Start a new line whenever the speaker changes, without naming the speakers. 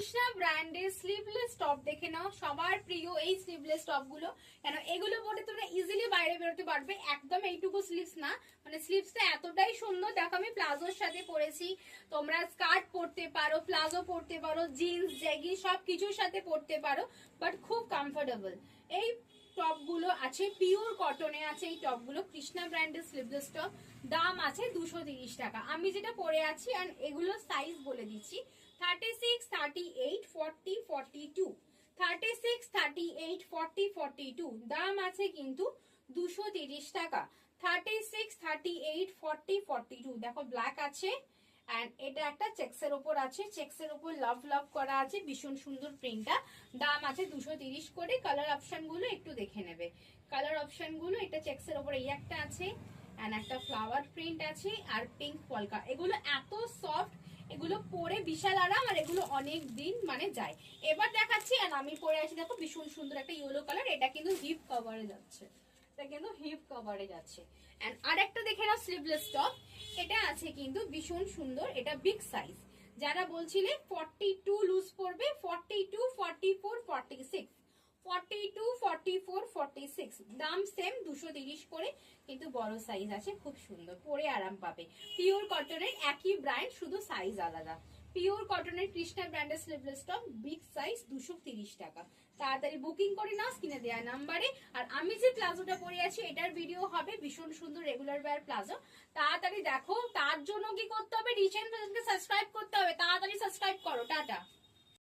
কৃষ্ণা ব্র্যান্ডের sleeveless top দেখে নাও। সবার প্রিয় এই স্লিভলেস টপ গুলো, কেন এগুলো পরে তোমরা ইজিলি বাইরে বেরোতে পারবে। একদম এইটুকু স্লিভস না, মানে স্লিভসটা এতটাই সুন্দর। দেখো আমি প্লাজোর সাথে পরেছি, তোমরা স্কার্ট পরতে পারো, প্লাজো পরতে পারো, জিন্স জ্যাগি সব কিছুর সাথে পরতে পারো, বাট খুব কমফোর্টেবল। এই টপ গুলো আছে পিওর কটনে আছে। এই টপ গুলো কৃষ্ণা ব্র্যান্ডের স্লিভলেস টপ, দাম আছে 230 টাকা। আমি যেটা পরে আছি, আর এগুলো সাইজ বলে দিচ্ছি, 36, 38, 40, 42, 36, 38, 40, 42, দাম আছে কিন্তু 230 টাকা। 36, 38, 40, 42, দেখো ব্ল্যাক আছে, এন্ড এটা একটা চেক্সের উপর আছে, চেক্সের উপর লাভ লাভ করা আছে, ভীষণ সুন্দর প্রিন্টটা। দাম আছে 230 করে। কালার অপশন গুলো একটু দেখে নেবে। কালার অপশন গুলো, এটা চেক্সের উপর এই একটা আছে, এন্ড একটা ফ্লাওয়ার প্রিন্ট আছে, আর পিঙ্ক পলকা। এগুলো এত সফট, এগুলো পরে বিশাল আরাম, আর এগুলো অনেক দিন মানে যায়। এবার দেখাচ্ছি, আর আমি পরে আছি দেখো ভীষণ সুন্দর একটা ইয়েলো কালার। এটা কিন্তু হিপ কভারে যাচ্ছে, এটা কিন্তু হিপ কভারে যাচ্ছে। এন্ড আরেকটা দেখে নাও স্লিভলেস টপ, এটা আছে কিন্তু ভীষণ সুন্দর। এটা বিগ সাইজ, যারা বলছিলে 42 লুজ পড়বে, 42, 44, 46, 42, 44, 46, দাম সেম 230 করে, কিন্তু বড় সাইজ আছে, খুব সুন্দর, পরে আরাম পাবে। পিওর কটনের একই ব্র্যান্ড, শুধু সাইজ আলাদা। পিওর কটনের কৃষ্ণা ব্র্যান্ডের স্লিভলেস টপ, বিগ সাইজ, 230 টাকা। তাড়াতাড়ি বুকিং করে নাও স্ক্রিনে দেওয়া নাম্বারে। আর আমি যে প্লাজোটা পরে আছি, এটার ভিডিও হবে, ভীষণ সুন্দর রেগুলার ওয়্যার প্লাজো। তাড়াতাড়ি দেখো, তার জন্য কি করতে হবে, রিচ এন্ড ফ্যাশনকে সাবস্ক্রাইব করতে হবে। তাড়াতাড়ি সাবস্ক্রাইব করো। টাটা।